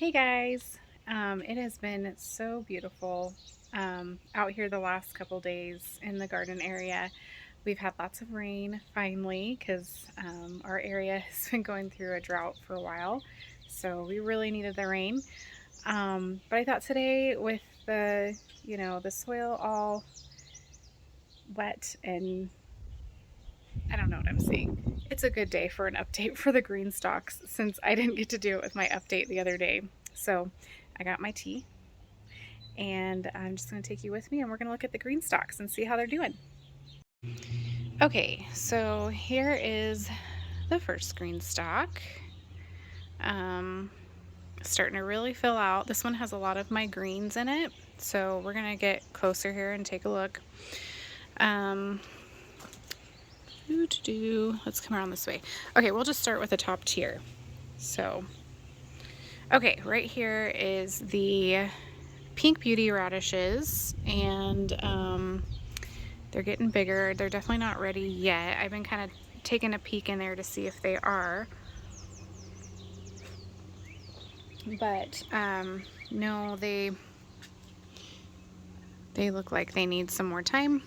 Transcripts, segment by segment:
Hey guys, it has been so beautiful out here the last couple days in the garden area. We've had lots of rain finally because our area has been going through a drought for a while, so we really needed the rain. But I thought today, with the soil all wet and I don't know what I'm saying, it's a good day for an update for the green stalks since I didn't get to do it with my update the other day. So I got my tea and I'm just going to take you with me and we're going to look at the green stalks and see how they're doing. Okay, so here is the first green stalk. Starting to really fill out. This one has a lot of my greens in it, so we're going to get closer here and take a look. Let's come around this way. Okay, we'll just start with the top tier. So, okay, right here is the pink beauty radishes, and they're getting bigger. They're definitely not ready yet. I've been kind of taking a peek in there to see if they are. But no, they look like they need some more time.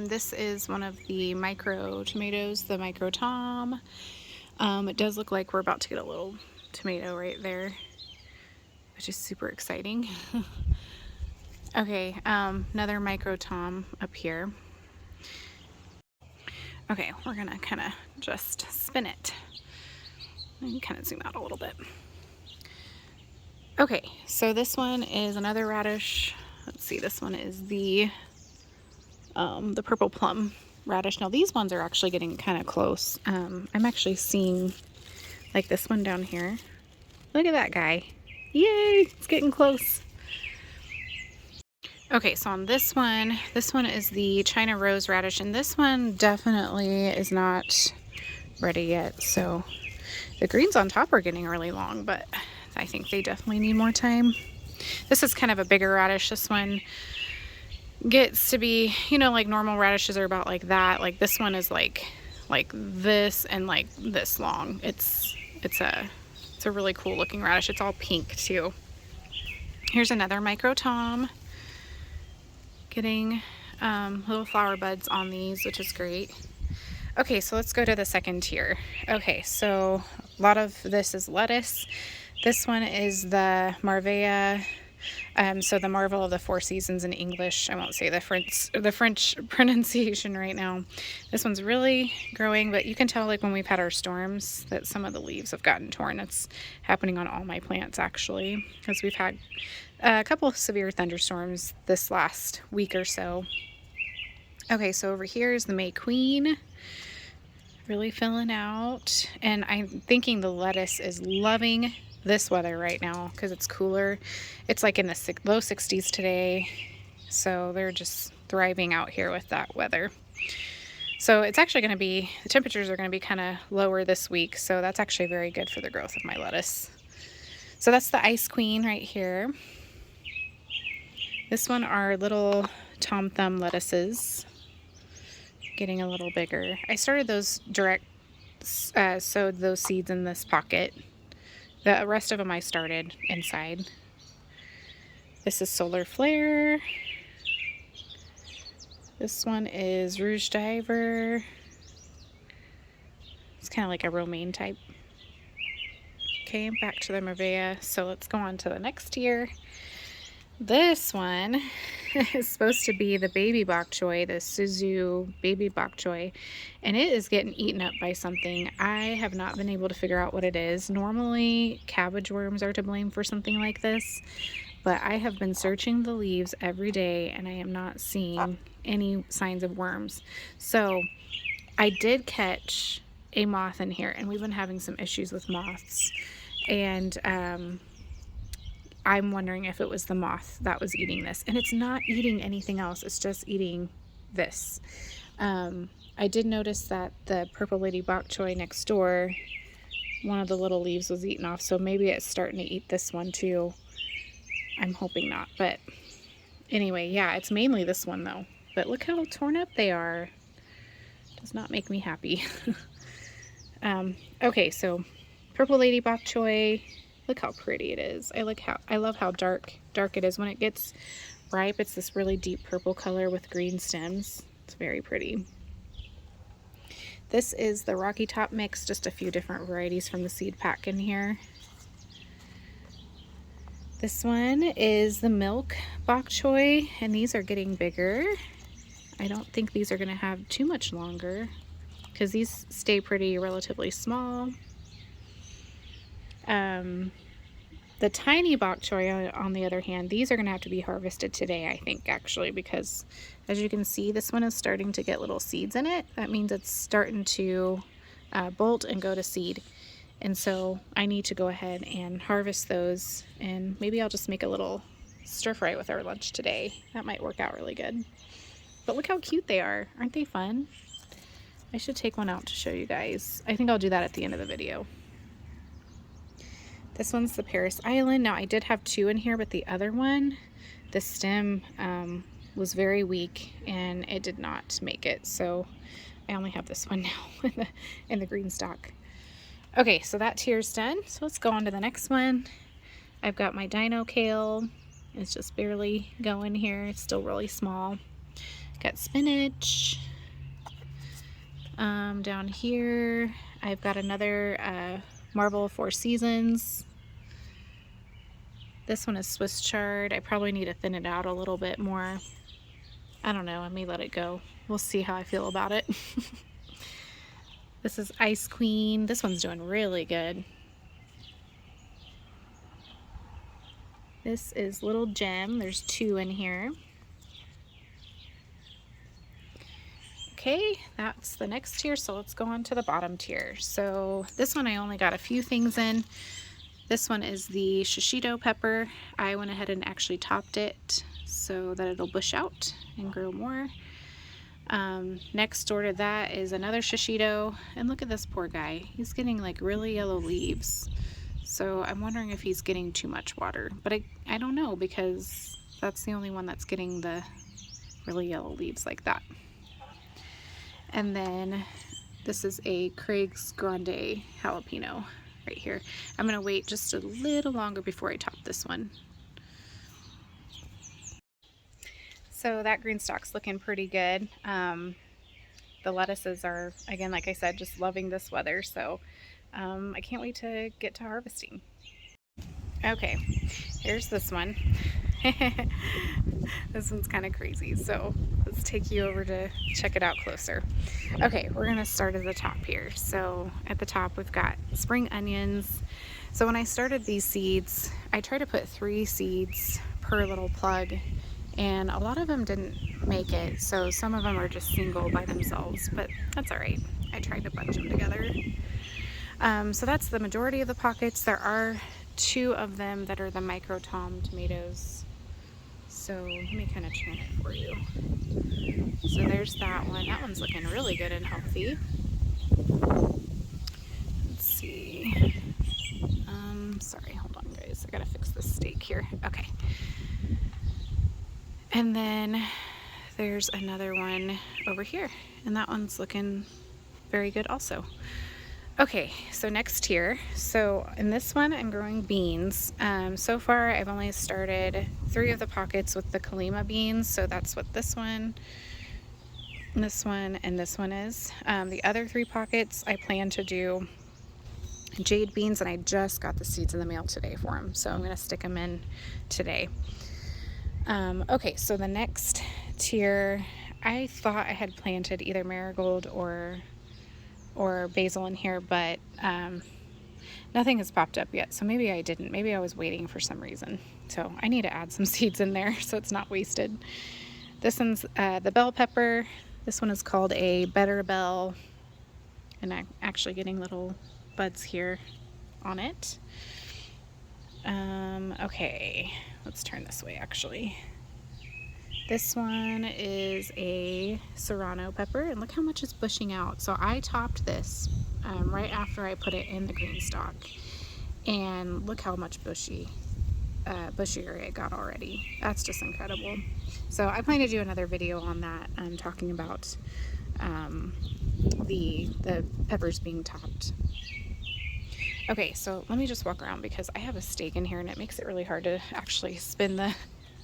This is one of the micro tomatoes, the micro tom. It does look like we're about to get a little tomato right there, which is super exciting. Okay, another micro tom up here. Okay, we're gonna kind of just spin it and kind of zoom out a little bit. Okay, so this one is another radish. Let's see, this one is the purple plum radish. Now these ones are actually getting kind of close. I'm actually seeing like this one down here. Look at that guy. Yay, it's getting close. Okay, so on this one is the China rose radish, and this one definitely is not ready yet. So the greens on top are getting really long, but I think they definitely need more time. This is kind of a bigger radish. This one gets to be, like normal radishes are about like that. Like this one is like this and like this long. It's a really cool looking radish. It's all pink too. Here's another micro tom. Getting little flower buds on these, which is great. Okay, so let's go to the second tier. Okay, so a lot of this is lettuce. This one is the Marvea. So the marvel of the four seasons in English. I won't say the French pronunciation right now. This one's really growing, but you can tell like when we've had our storms that some of the leaves have gotten torn. It's happening on all my plants actually, because we've had a couple of severe thunderstorms this last week or so. Okay, so over here is the May Queen. Really filling out, and I'm thinking the lettuce is loving this weather right now because it's cooler. It's like in the low 60s today, so they're just thriving out here with that weather. So it's actually going to be, the temperatures are going to be kind of lower this week, so that's actually very good for the growth of my lettuce. So that's the Ice Queen right here. This one are little Tom Thumb lettuces, getting a little bigger. I started those direct, sowed those seeds in this pocket. The rest of them I started inside. This is Solar Flare. This one is Rouge Diver. It's kind of like a romaine type. Okay, back to the Marvea. So let's go on to the next tier. This one is supposed to be the baby bok choy, the Suzu baby bok choy, and it is getting eaten up by something. I have not been able to figure out what it is. Normally, cabbage worms are to blame for something like this, but I have been searching the leaves every day and I am not seeing any signs of worms. So I did catch a moth in here, and we've been having some issues with moths, and I'm wondering if it was the moth that was eating this, and it's not eating anything else. It's just eating this. I did notice that the purple lady bok choy next door, one of the little leaves was eaten off, so maybe it's starting to eat this one too. I'm hoping not, but anyway, yeah, it's mainly this one though. But look how torn up they are. Does not make me happy. Okay, so purple lady bok choy, Look how pretty it is. I love how dark it is. When it gets ripe, it's this really deep purple color with green stems. It's very pretty. This is the Rocky Top mix, just a few different varieties from the seed pack in here. This one is the milk bok choy, and these are getting bigger. I don't think these are going to have too much longer because these stay pretty relatively small. The tiny bok choy, on the other hand, these are going to have to be harvested today, I think, actually, because as you can see, this one is starting to get little seeds in it. That means it's starting to bolt and go to seed. And so I need to go ahead and harvest those, and maybe I'll just make a little stir fry with our lunch today. That might work out really good. But look how cute they are. Aren't they fun? I should take one out to show you guys. I think I'll do that at the end of the video. This one's the Paris Island. Now I did have two in here, but the other one, the stem was very weak and it did not make it. So I only have this one now in the Greenstalk. Okay, so that tier's done. So let's go on to the next one. I've got my dino kale. It's just barely going here. It's still really small. Got spinach. Down here, I've got another Marble Four Seasons. This one is Swiss chard. I probably need to thin it out a little bit more. I don't know, I may let it go. We'll see how I feel about it. This is Ice Queen. This one's doing really good. This is Little Gem. There's two in here. Okay, that's the next tier, so let's go on to the bottom tier. So this one I only got a few things in. This one is the shishito pepper. I went ahead and actually topped it so that it'll bush out and grow more. Next door to that is another shishito, and look at this poor guy. He's getting like really yellow leaves. So I'm wondering if he's getting too much water, but I don't know, because that's the only one that's getting the really yellow leaves like that. And then this is a Craig's Grande jalapeno right here. I'm gonna wait just a little longer before I top this one. So that Greenstalk's looking pretty good. The lettuces are, again, like I said, just loving this weather, so I can't wait to get to harvesting. Okay, here's this one. This one's kind of crazy, so let's take you over to check it out closer. Okay, we're gonna start at the top here. So at the top we've got spring onions. So when I started these seeds, I tried to put 3 seeds per little plug, and a lot of them didn't make it, so some of them are just single by themselves, but that's all right. I tried to bunch them together. So that's the majority of the pockets. There are 2 of them that are the micro tom tomatoes. So let me kind of turn it for you. So there's that one. That one's looking really good and healthy. Let's see. Sorry, hold on guys. I gotta fix this steak here. Okay. And then there's another one over here, and that one's looking very good also. Okay, so next here. So in this one, I'm growing beans. So far, I've only started 3 of the pockets with the Kalima beans. So that's what this one, and this one is. The other 3 pockets, I plan to do jade beans, and I just got the seeds in the mail today for them. So I'm gonna stick them in today. Okay, so the next tier, I thought I had planted either marigold or basil in here, but nothing has popped up yet, so maybe I didn't. Maybe I was waiting for some reason. So I need to add some seeds in there so it's not wasted. This one's the bell pepper. This one is called a Better Bell, and I'm actually getting little buds here on it. Okay, let's turn this way actually. This one is a serrano pepper, and look how much is bushing out. So I topped this right after I put it in the Greenstalk, and look how much bushier it got already. That's just incredible. So I plan to do another video on that, talking about the peppers being topped. Okay, so let me just walk around because I have a stake in here and it makes it really hard to actually spin the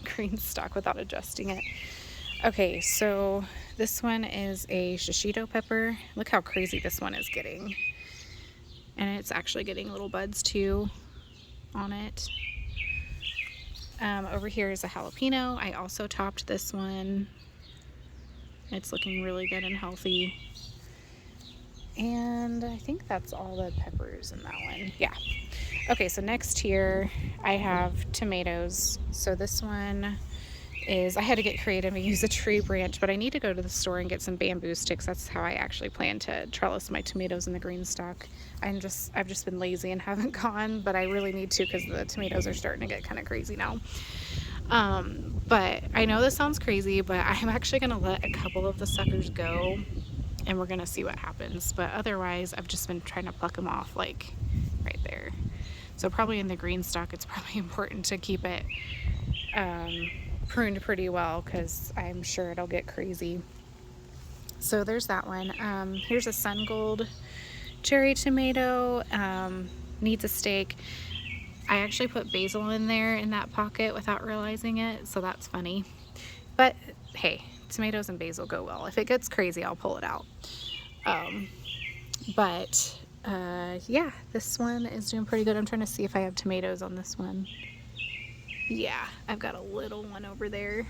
green stalk without adjusting it. Okay, so this one is a shishito pepper. Look how crazy this one is getting. And it's actually getting little buds too on it. Over here is a jalapeno. I also topped this one. It's looking really good and healthy. And I think that's all the peppers in that one. Yeah. Okay, so next here I have tomatoes. So this one is, I had to get creative and use a tree branch, but I need to go to the store and get some bamboo sticks. That's how I actually plan to trellis my tomatoes in the green stock. I've just been lazy and haven't gone, but I really need to because the tomatoes are starting to get kind of crazy now. But I know this sounds crazy, but I'm actually gonna let a couple of the suckers go and we're gonna see what happens. But otherwise, I've just been trying to pluck them off like right there. So probably in the green stock, it's probably important to keep it pruned pretty well because I'm sure it'll get crazy. So there's that one. Here's a sun gold cherry tomato. Needs a stake. I actually put basil in there in that pocket without realizing it, so that's funny. But hey, tomatoes and basil go well. If it gets crazy, I'll pull it out. Yeah, this one is doing pretty good. I'm trying to see if I have tomatoes on this one. Yeah, I've got a little one over there.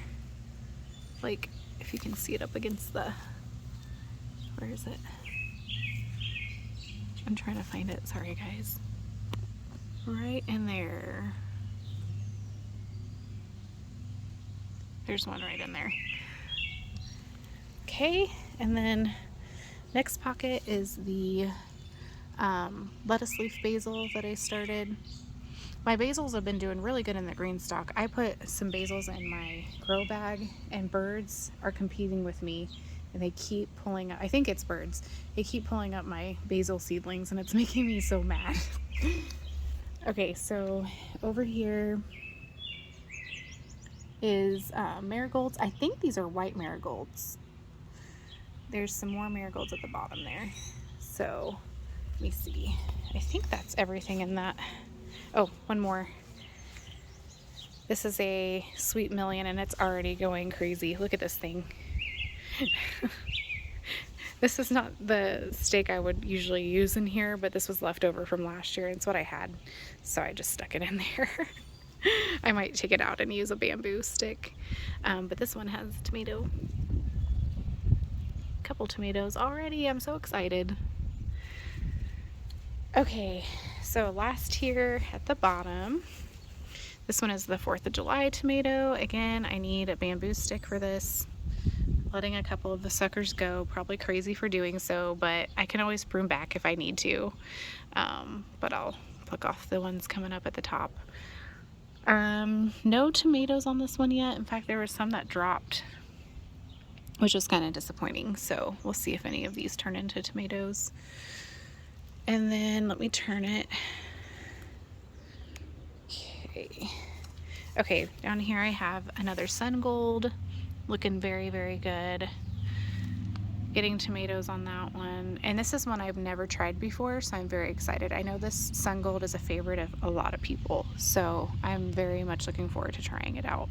Like, if you can see it up against the, where is it? I'm trying to find it, sorry guys. Right in there. There's one right in there. Okay, and then next pocket is the lettuce leaf basil that I started. My basils have been doing really good in the green stock. I put some basils in my grow bag and birds are competing with me and they keep pulling up, I think it's birds, they keep pulling up my basil seedlings and it's making me so mad. Okay, so over here is marigolds. I think these are white marigolds. There's some more marigolds at the bottom there. So let me see. I think that's everything in that. Oh, one more. This is a sweet million and it's already going crazy. Look at this thing. This is not the steak I would usually use in here, but this was left over from last year and it's what I had. So I just stuck it in there. I might take it out and use a bamboo stick. But this one has tomato. Couple tomatoes already. I'm so excited. Okay, so last here at the bottom, this one is the 4th of July tomato. Again, I need a bamboo stick for this. Letting a couple of the suckers go, probably crazy for doing so, but I can always prune back if I need to. But I'll pluck off the ones coming up at the top. No tomatoes on this one yet. In fact, there were some that dropped, which was kind of disappointing. So we'll see if any of these turn into tomatoes. And then let me turn it. Okay. Okay, down here I have another sun gold, looking very, very good. Getting tomatoes on that one. And this is one I've never tried before, so I'm very excited. I know this sun gold is a favorite of a lot of people, so I'm very much looking forward to trying it out.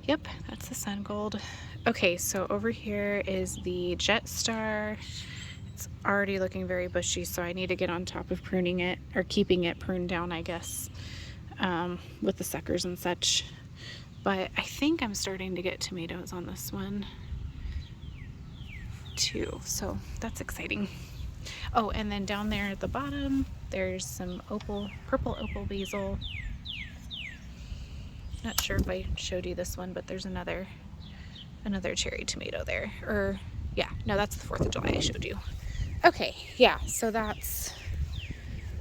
Yep, that's the sun gold. Okay, so over here is the Jet Star. It's already looking very bushy, so I need to get on top of pruning it, or keeping it pruned down, I guess, with the suckers and such. But I think I'm starting to get tomatoes on this one too, so that's exciting. Oh, and then down there at the bottom, there's some purple opal basil. Not sure if I showed you this one, but there's another cherry tomato there. Or yeah, no, that's the 4th of July I showed you. Okay, yeah, so that's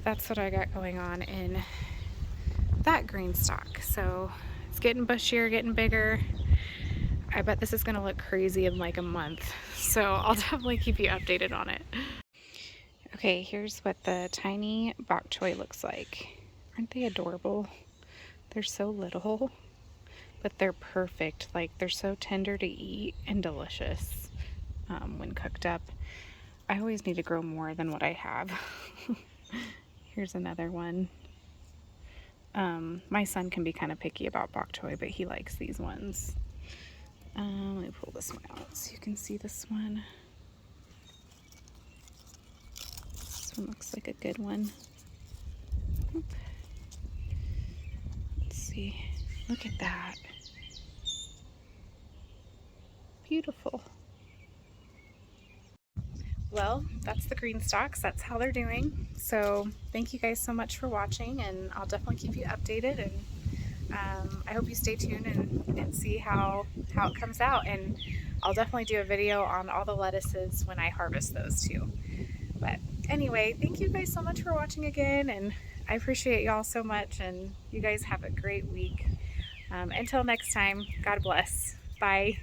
what I got going on in that green stock. So it's getting bushier, getting bigger. I bet this is gonna look crazy in like a month. So I'll definitely keep you updated on it. Okay, here's what the tiny bok choy looks like. Aren't they adorable? They're so little, but they're perfect. Like, they're so tender to eat and delicious when cooked up. I always need to grow more than what I have. Here's another one. My son can be kind of picky about bok choy, but he likes these ones. Let me pull this one out so you can see this one. This one looks like a good one. Oop. Let's see. Look at that. Beautiful. Well, that's the Greenstalks. That's how they're doing. So thank you guys so much for watching, and I'll definitely keep you updated. And I hope you stay tuned and see how it comes out. And I'll definitely do a video on all the lettuces when I harvest those too. But anyway, thank you guys so much for watching again, and I appreciate y'all so much, and you guys have a great week. Until next time, God bless. Bye.